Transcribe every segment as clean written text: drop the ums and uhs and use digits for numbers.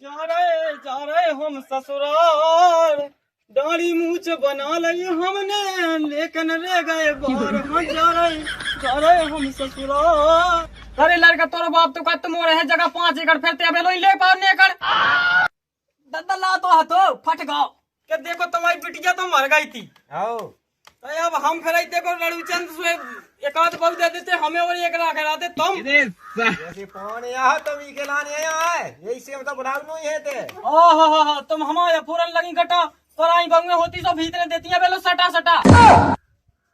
जा रहे हम ससुराल, दाढ़ी मूछ बना ली हमने, लेकिन रह गए बाहर। हम जा रहे हम ससुराल। अरे लड़का तोरो बाप तो का तुम रहे जगह 5 एकड़ फिरते अब ले पार नहीं एकड़ ददला तो हाथो फट गाओ के देखो तुम्हारी बिटिया तो मर गई थी। आओ तो अब हम फिर देखो लड़ूचंद से एक आध बहु दे देते हमें और एक लाख कराते तुम जैसे पौन यहाँ तुम ही के लाने आया है, यही से हम तो बुलाव नहीं है थे। ओहो तुम हमारे फूरन लगी गटा तोराई बंगे होती तो भीतर देती है बेलो सटा सटा।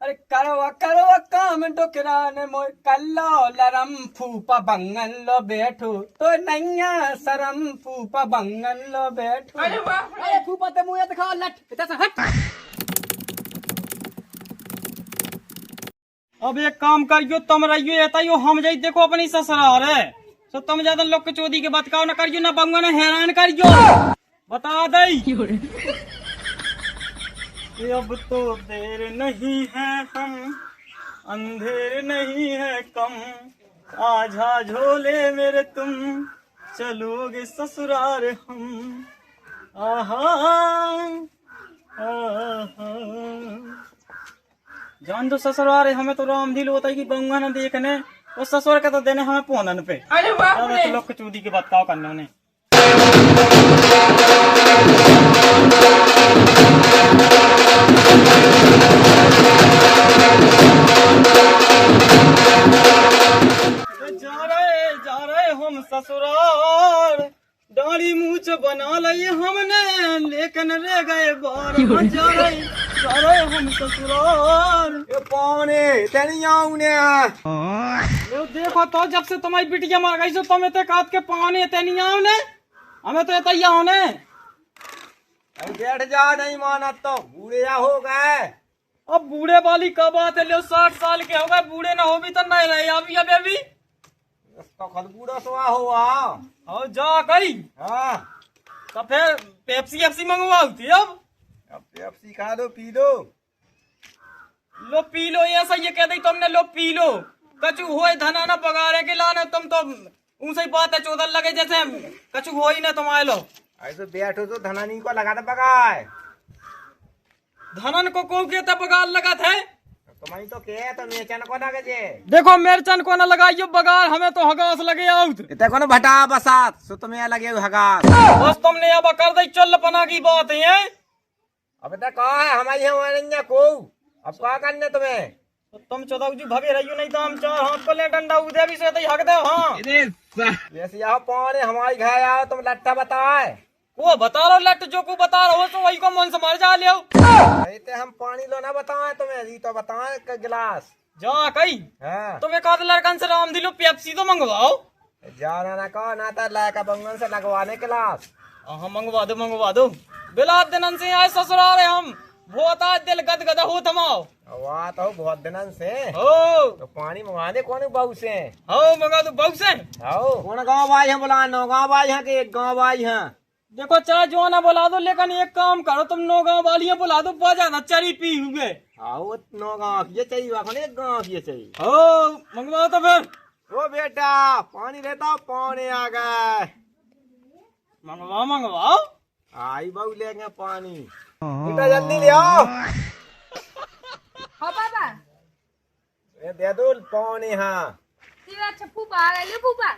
अरे करो काम डोकराने मोय कल्लो लरम फूपा बंगन लो बैठो तो नैया सरम फूपा बंगन लो बैठो। अरे फूपा ते मुंह दिखाओ लट इतना सा हट। अब एक काम करियो तुम रहियो एताइयो हम जाई देखो अपनी ससुराल है तो तुम ज्यादा लोग के चोदी के बतकाओ ना करियो ना बंगा ना हैरान करियो बता दई। अब तो देर नहीं है हम अंधेर नहीं है कम, आजा झोले मेरे तुम चलोगे ससुराल हम। आहा आहा जान दो ससुराल हमें तो राम दिल होता है कि बंगा ना देखने और ससुर का तो देने हमें पोनन पे। अरे तो लोग चूदी के बतकाव करने उन्हें। जा रहे हम ससुराल, दाढ़ी मूछ बना ली हमने, लेकिन रह गए बाहर। जा रहे हम ससुराल। ये पौने तेरी आऊं ने देखो तो जब से तुम्हारी बिटिया मर गई सो तुम्हें ते काट के पाने तेनी आओ ने हमें तो ये आओ ने। बैठ जा, नहीं माना तो बूढ़े हो गए। अब बूढ़े वाली कब बात है, लो 60 साल के हो गए बूढ़े ना हो भी तो नहीं रहे अभी तो खुद बूढ़ा सुहा हुआ और जा गई। हाँ तो फिर पेप्सी मंगवाती अब पेप्सी खा लो पी लो। लो पी लो ऐसा ये कह दी तुमने, लो पी लो कचू हो धना ना पगारे के लाने तुम तो ऊंसे बात है चौधर लगे जैसे कचू हो ही ना तुम आए लो। ऐसे बैठो तो धनानी को लगा दे बगाए। धनन को कहते बगाल लगा थे तुम्हारी तो क्या तो मेचन को लगे जे देखो मेरचन को ना लगाइयो बगाल हमें तो हगास लगे आउत इतने को ना भटा बसात सो तुम्हें लगे हगास। बस तुमने अब कर दी चल पना की बात है। अब तक कहा है हमारी हमारे को अब क्या करने तुम्हें। तो तुम चौदह जी भगे रहियो नहीं तो हम 4 हाथ को ले डंडा उदय भी से हक दे। हाँ वैसे यहाँ पौने हमारी घर आओ तुम लट्ठा बताए वो बता रहा लट जो को बता रहा हो तो वही को मन से मर जा लियो। हम पानी लो ना बताए तुम्हें अभी तो बताए गिलास जा कही। हाँ तुम एक आध लड़कन से राम दिलो पेप्सी तो मंगवाओ। जाना ना कहो ना तो लायका बंगन से लगवाने गिलास। हाँ मंगवा दो बिला दिन से आए ससुराल हम बहुत आज दिल गदगदा हो थमाओ। वाह तो बहुत दिनन से हो तो पानी मंगा दे कौन बहू से। हो मंगा दो बहू से। हो कौन गाँव भाई है बुला 9 गाँव भाई है कि 1 गाँव भाई है। देखो चाहे जो ना बुला दो लेकिन एक काम करो तुम 9 गाँव वाली बुला दो बहुत ज्यादा चरी पी हुए। आओ 9 गाँव की चाहिए 1 गाँव की चाहिए। हो मंगवाओ तो फिर। ओ बेटा पानी लेता पौने आ गए। मंगवाओ आई बहू लेंगे पानी बेटा जल्दी ले आओ। हाँ पापा ये दे दो पौने। हाँ तेरा अच्छा फूफा आ गए फूफा।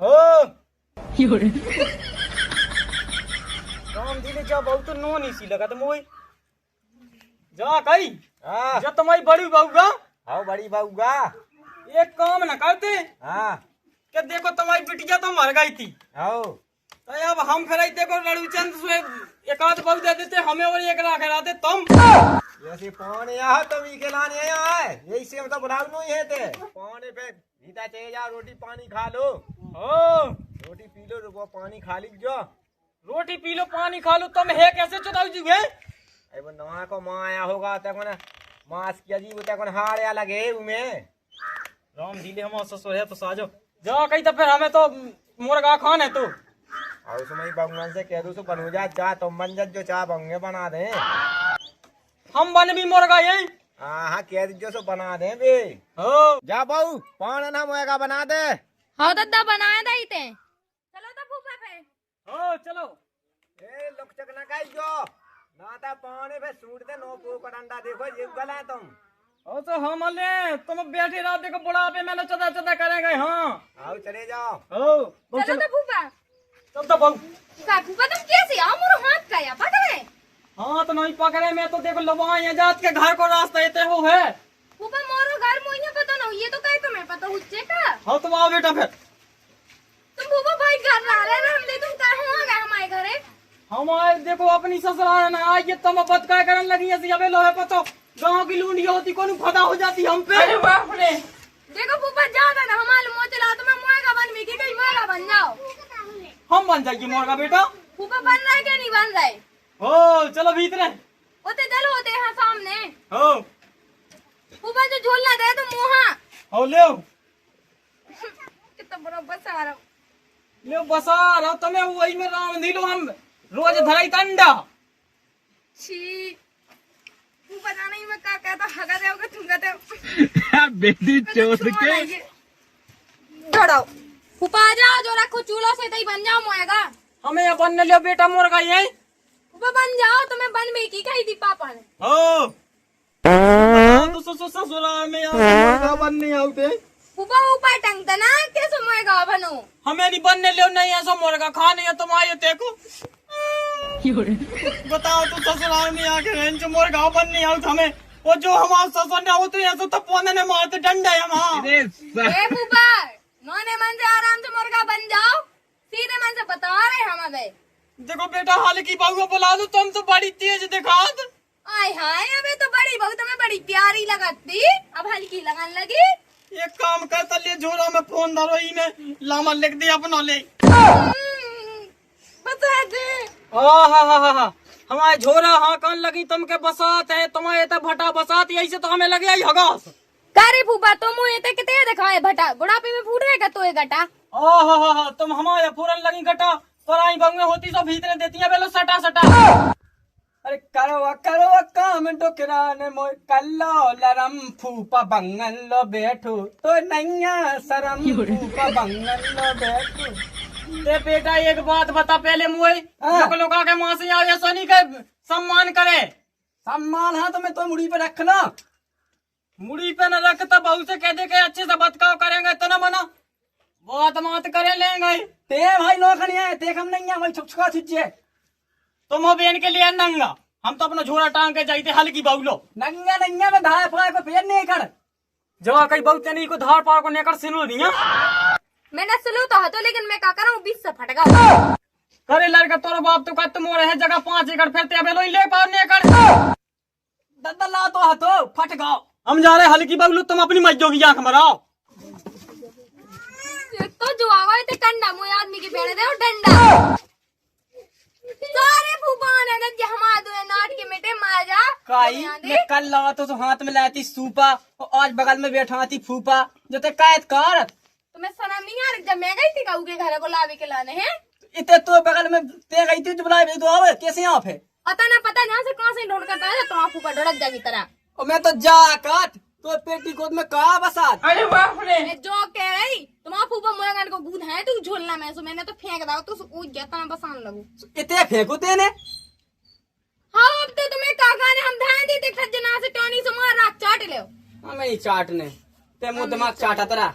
हो राम दिले जा बहुत नो नहीं सी लगा तुम वही जा कही। हाँ जब तुम्हारी बड़ी बहू का आओ बड़ी बहू का एक काम न करते हाँ कि देखो तुम्हारी बिटिया तो मर गई थी। आओ तो अब हम फिर देखो लड़ूचंद से एक आध बहु दे देते हमें और एक लाख कराते तुम। जैसे पौने यहाँ तुम ही के लाने आया है, यही से हम तो बुलाव नहीं है थे। पौने पे भीता चाहिए जा रोटी पानी खा लो। हो रोटी पी लो वो पानी खा ली जो। रोटी पी लो पानी खा लो तुम है कैसे चुदाऊ जी है। अब नवा को माँ आया होगा तक मांस की अजीब तक हार या लगे उमें। राम दिले हम ससुर है तो साजो जा कही तो फिर हमें तो मुर्गा खान है तू। और उसमें बंगन से कह दो सो बनू जा चाह तुम बन जो चाह बंगे बना दे। हम बन भी मुर्गा यही। हाँ कह दीजिए सो बना दे बे। हो जा बहू पान ना मोएगा बना दे। हाँ दादा बनाए थे चलो तो फूफा पे। हो चलो ए लोग चक ना काई जो ना ता पानी पे सूट दे नो पो डंडा देखो ये गला तुम हो तो हम ले तुम बैठे रहो देखो बुढ़ापे में चदा चदा करेंगे। हाँ आओ चले जाओ। हो चलो तो फूफा। चल तो बहू। का फूफा तुम कैसे आओ मोरो हाथ का या पकड़े? हाँ तो नहीं पकड़े मैं तो देखो लबाई जात के घर को रास्ता ये हो है। फूफा मोरो घर मुझे पता ना ये तो कहे तुम्हें पता हुच्चे का। हाँ तुम आओ बेटा फिर। तुम फूफा भाई घर ला रहे हम दे तुम कहाँ आ गए हमारे घरे? हमारे देखो अपनी ससुराल ना ये तुम बत क्या करने लगी ऐसी अबे लोहे पतो गांव की लूंडिया होती कौन फदा हो जाती हम पे। अरे बाप रे देखो फूफा ज्यादा ना हमारे मुँह चला तुम्हें मुएगा बन भी कहीं मुएगा बन जाओ। हम बन जाएगी मोरगा बेटा। फूफा बन रहा है क्या नहीं बन रहा है? हो चलो भीतर होते चलो होते हैं सामने। हो फूफा जो झोलना दे तो मुँहा हो ले कितना बड़ा बसा रहा ले बसा रहा तुम्हें वही में राम दिलो हम रोज धराई तंडा। छी फूफा जाना ही मैं क्या कहता हगा देओगे तुम कहते हो बेटी चोट के छोड़ो फूफा आ जाओ जो रखो चूल्हा से तई बन जाओ मोएगा। हमें ये बनने लियो बेटा मोरगा ये। फूफा बन जाओ तुम्हें बन भी की कही थी पापा ने। हो तो ससुराल में यहाँ बन नहीं आते। फूफा ऊपर टंगता ना कैसे मोएगा बनो? हमें नहीं बनने लियो नहीं ऐसा मोरगा खाने या तुम आए देखो। बताओ तो ससुराल में आके रेंज मोरगा बन नहीं आउट हमें वो जो हमारे ससुर ने होते ऐसा तो पौने ने मारते डंडा है हम। ए फूफा नौने मन से आराम से मुर्गा बन जाओ सीधे मन से बता रहे हम अबे। देखो बेटा हाल की बहू को बुला दो तुम तो बड़ी तेज दिखा दो। आय हाय अबे तो बड़ी बहू तुम्हें बड़ी प्यारी लगती अब हल्की लगन लगी। एक काम करता ले झोरा में फोन धरो ही में लामा लिख दे अपना ले। बता दे हाँ हमारे झोरा हाँ कान लगी तुमके बसात है तुम्हारे तो भटा बसात यही से तो हमें लगे आई हगास। करे फूफा तुम मुझे ते कितने दिखाए भटा बुढ़ापे में फूट रहेगा तो ये गटा। हाँ तुम हमारे पूरन लगी गटा तोराई बंगे होती सब भीतर देती है बेलो सटा सटा। अरे करो काम डोकराने मोय कल्लो लरम फूपा बंगन लो बैठो तो नैया सरम फूपा बंगन लो बैठो। ते बेटा एक बात बता पहले मुए लोग के माँ से आओ या सोनी के सम्मान करे। सम्मान हाँ तुम्हें तो मुड़ी पे रखना मुड़ी पे न रखता बहू से कह दे के अच्छे से बतकाव करेंगे तो न मना बात मात करे लेंगे। ते भाई नौखनी है देख हम नहीं भाई छुपछुका छुचे तुम हो बेन के लिए नंगा हम तो अपना झोरा टांग के जाते हल्की बाउलो नंगा नंगा में धार फाड़ को पेन नहीं कर जो कई बहुत नहीं को धार पार को नेकर सिलो दिया। मैंने सुनो तो हतो लेकिन मैं क्या करूं 20 से फट गया। करे लड़का तोरो बाप तो कत मोर है जगह 5 एकड़ फिरते अबे लो ले पार नेकर ददला तो हतो फट गओ। हम जा रहे हल्की बाउलो तुम अपनी मज्जो की आंख मराओ। तो जो आवा ते कंडा मुए आदमी के पेड़ दे और डंडा सारे फूफा ने गज हमारा दो नाट के मिटे माजा काई मैं कल लगा तो हाथ में लाती सूपा और आज बगल में बैठा थी फूफा जो ते कैद कर तुम्हें शर्म नहीं आ रही जब मैं गई थी काऊ के घर को लावे के लाने हैं इतने तो बगल में ते गई थी तो बुलाए तो आवे कैसे यहाँ पे पता ना से कहां से ढूंढ कर आया तो आप ऊपर ढड़क जाएगी तरह और मैं तो जा काट तो पेटी गोद में कहा बसात। अरे बाप रे मैं जो कह रही तुम आप ऊपर मुरगन को गूद है तू झोलना में सो मैंने तो फेंक दाओ तो कूद गया तना बसान लगू इतने फेंको तेने। हाँ अब तो तुम्हें काका ने हम ध्यान दी देख जना से टोनी से मार राख चाट ले हमें ही चाटने ते मुंह दिमाग चाटा तरा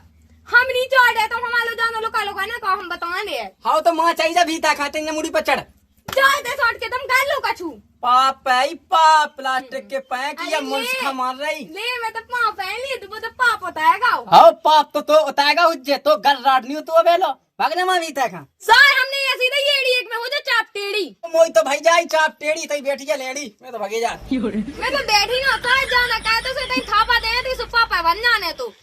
हम नहीं चाटे तो हमारे जानो लोका लोका ना का हम बताने हाँ तो माँ चाहिए भीता खाते मुड़ी पर चढ़ जाए दे सॉट के तुम गाल लो कछु पाप है पाप प्लास्टिक के पैक या मुल्क मार रही ले मैं तो पाप है लिए तू तो पाप होता है गाओ। हाँ पाप तो उताएगा उज्जे तो गल राडनी तो बेलो भागने मां भीता खा सर हमने ये सीधे येड़ी एक में हो जा चाप टेड़ी मोई तो भाई जाई चाप टेड़ी तई बैठी जा लेड़ी मैं तो भागे जा मैं तो बैठी ना था जाना का तो से तई थापा दे थी सुप्पा पा बन जाने तो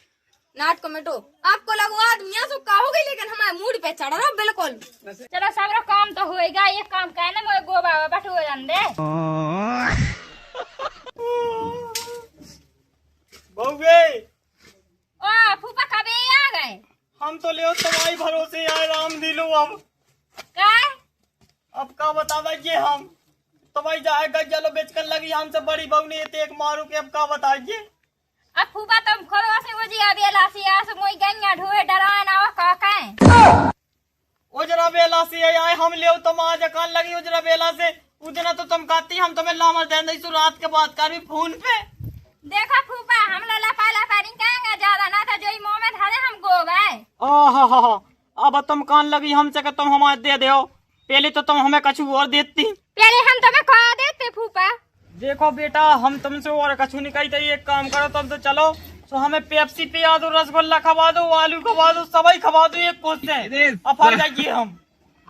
नाट कमेटो आपको लगो आदमिया सो कहोगे लेकिन हमारे मूड पे चढ़ रहा बिल्कुल। चलो सबरो काम तो होएगा एक काम कहने मोए गोबा बैठो हो जान दे बउवे ओ फूफा कबे आ गए हम तो ले तुम्हारी भरोसे आए राम दिलो अब का अब का बता दीजिए हम तुम्हारी जाए गज्जलो बेचकर लगी हमसे बड़ी बहू ने एक मारू के अब का बताइए। अब फूफा तुम खोरो से वो जी अबे लासी आस मोई गंगा ढोए डराए ना का उजरा बेला से आए हम ले तुम आज कान लगी उजरा बेला से उजना तो तुम कहती हम तुम्हें लामर दे नहीं सु रात के बाद कर भी फोन पे। देखो फूफा हम लोग लफा रिंग कहेंगे ज्यादा ना था जो मुंह में धरे हम गो गए। आहा अब तुम कान लगी हमसे कि तुम हमारे दे दो, पहले तो तुम हमें कछु और देती। पहले हम तुम्हें खा देते फूफा। देखो बेटा हम तुमसे और कछु नहीं कहते, एक काम करो तुम तो चलो तो हमें पेप्सी पिया दो, रसगुल्ला खवा दो, आलू खवा दो, सबई खवा दो एक कोस से, अब फर जाइए हम।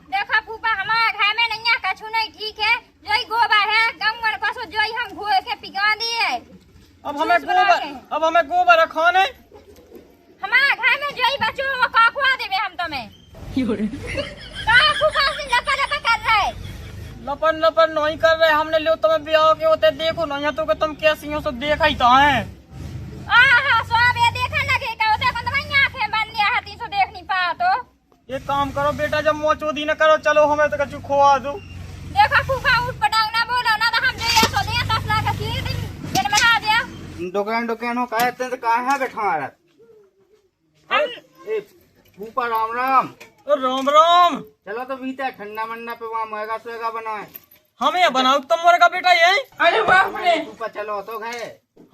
देखो फूफा हमारे घर में नहीं कछु नहीं ठीक है, जो ही गोबर है गंगन को जो ही हम घोल के पिघा दिए। अब हमें गोबर खाने हमारे घर में जो ही बच्चों वो काकुआ देवे हम तुम्हें। कहाँ फूफा से लपा कर रहे? लपन नहीं कर रहे, हमने ले तुम्हें ब्याह के होते देखो नहीं तो कि तुम कैसी हो, सब देखा ही तो है। सब ये देखा लगे का उसे को तुम्हारी आंखें बंद लिया हती सो देख नहीं पा तो। एक काम करो बेटा जब मोह चोदी न करो, चलो हमें तो कछु खोआ दो। देखो फूफा उठ पटाऊ ना बोलो ना तो हम जो ये सो दिया 10 लाख की दिन में आ गया। दुकान हो कहते हैं तो कहाँ है बैठा रहा? ए फूफा राम राम। राम राम। चलो तो बीते ठंडा मंडा पे वहाँ मुर्गा सुएगा बनाए। हमें ये बनाओ तुम मुर्गा बेटा ये। अरे बाप रे फूफा चलो तो गए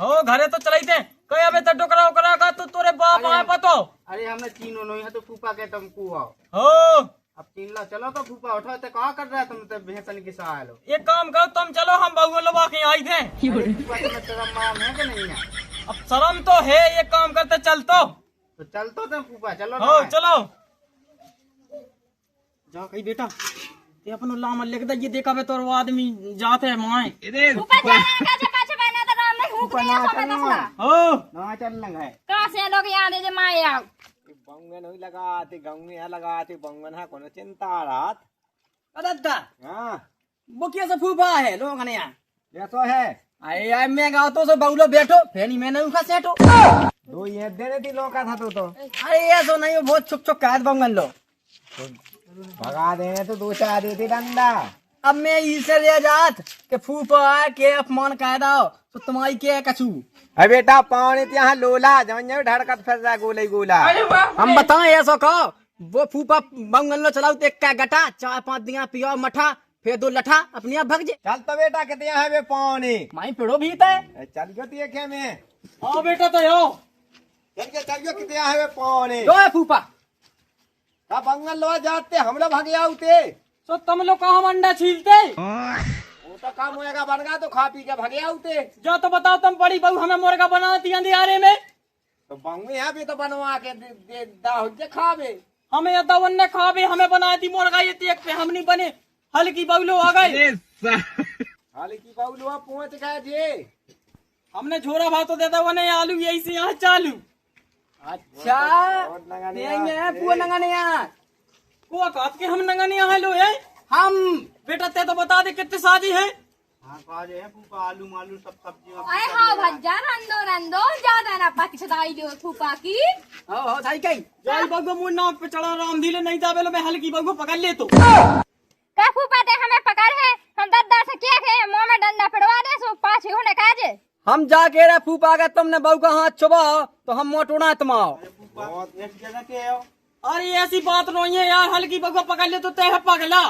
हो घरे तो चलाई थे कहे अबे तो डोकरा उकरा का तो तोरे बाप आए पतो। अरे हमने तीनों नहीं है तो फूफा के तुमको आओ हो अब 3 लाख। चलो तो फूफा उठो तो कहाँ कर रहा है तुम तो भैंसन की सहाय लो। एक काम करो तुम चलो, हम बहु लबा के आई थे। फूफा तुम्हें शर्म माम है कि नहीं है? अब शर्म तो है, एक काम करते चल तो चल तो तुम फूफा चलो हो ना। चलो जा कही बेटा ये अपन लाम लिख दे, ये देखा बे तोर वो आदमी जाते है माए फूफा जाने का जे पाछे बना तो राम नहीं हुक नहीं सो में दसला। हो ना चल लगा है कहां से लोग यहां दे जे माए आओ बंगन हुई लगाते गंगे यहाँ लगाते बंगन है कोनो चिंता रात। दादा हाँ वो कैसे फूफा है लोग ने यहाँ ये तो है आए आए मैं गाँव तो से बहुलो बैठो फेनी मैंने उनका सेठो दो ये देने थी लौका था तो अरे ऐसा नहीं, बहुत छुप छुप कहत बंगन लो भगा देने तो 2-4 देते डंडा। अब मैं इसे ले जात के फूफा के अपमान कह दो तो तुम्हारी के कछु। अरे बेटा पानी यहाँ लोला जमन जब ढड़कत फिर रहा गोले गोला। हम बताएं ऐसा कहो वो फूफा बंगन लो चलाओ तो एक का गटा 4-5 दिया पियो मठा फिर 2 लठा अपने आप भग जे। चल तो बेटा कितने है वे पानी माई पेड़ो भी है। चल गयो तो ये में हाँ बेटा तो यो चल गयो कितने है वे पानी जो है फूफा का बंगन लो जाते हम लोग भाग आउते तो तुम लोग कहाँ अंडा छीलते वो तो काम होएगा बनगा तो खा पी के भागे आउते। जो तो बताओ तुम बड़ी बहू हमें मुर्गा बनाती अंधियारे में तो बंगू यहाँ भी तो बनवा के दे दे खावे हमें या दवन ने खावे हमें बना दी मुर्गा ये देख पे हम नहीं बने हल्की बबलो आ गए हाल की बाबू पहुंच गए जे हमने झोरा भाव तो देता वो नहीं आलू यही से यहाँ चालू। अच्छा पुआ नंगाने यहाँ पुआ काट के हम नंगाने यहाँ लो है हम बेटा ते तो बता दे कितने शादी है। हाँ काजे है फूफा आलू मालू सब सब्जियां अरे हाँ भज्जा रंदो ज्यादा ना पछताई दो फूफा की। हो थाई कई जाई बगो मुंह नाक पे चढ़ा राम धीले नहीं जावे लो मैं हल्की बगो पकड़ ले तो का फूफा ते हमें पकड़ है हम दद्दा से क्या के मुंह में डंडा पड़वा दे सो पाछे होने काजे। हम जा के रे फूफा अगर तुमने बहू का हाथ छुबा तो हम मोटोना तमाओ। बहुत एक जगह के हो। अरे ऐसी बात नहीं है यार, हल्की बगो पकड़ ले तो तय पगला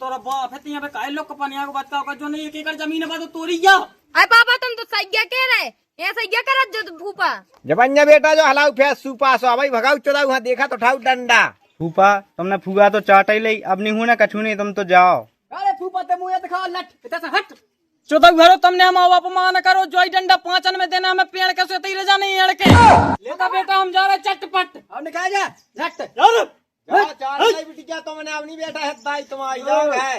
तोरा बाप है यहाँ पे काय लोग पनिया को बात का जो नहीं 1 एकड़ जमीन है तो तोरी जा। अरे पापा तुम तो सही कह रहे ये सही कर जो फूफा जबन्या बेटा जो हलाऊ फेस सुपा सो भाई भगाऊ चोदा वहाँ देखा तो उठाऊ डंडा। फूफा तुमने फुगा तो चाटा ही ली अब नहीं हूं ना कछु नहीं तुम तो जाओ। अरे फूफा ते मुंह दिखाओ लट इतना हट चौदह घरों तुमने हम अपमान करो जो डंडा 5 में देना हमें पेड़ कैसे ले जाने एड़ के लेता बेटा हम जा रहे चटपट अब निकाल जा झट बिटिया तो मैंने अपनी बेटा है दाई तुम्हारी लोग है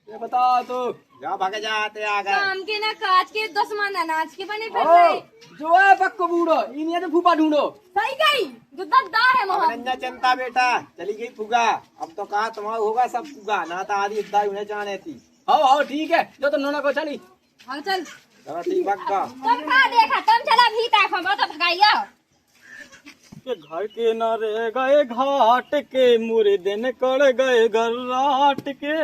ये बताओ तो जा भागे जाते आ गए काम के ना काज के 10 मन अनाज के बने फिर रहे जो है पक्को बूढ़ो इन्हें तो फूफा ढूंढो सही गई जो दद्दा है मोहन अनन्या चिंता बेटा चली गई फुगा अब तो कहा तुम्हारा होगा सब फुगा ना तो आदि दाई उन्हें जाने थी। हो ठीक है जो तुम नोना को चली हाँ चल चलो ठीक भक्का तुम का देखा तुम चला भीतर खबर तो भगाइयो घर के न रह गए घाट के मुर्दे न कर गए घर राट के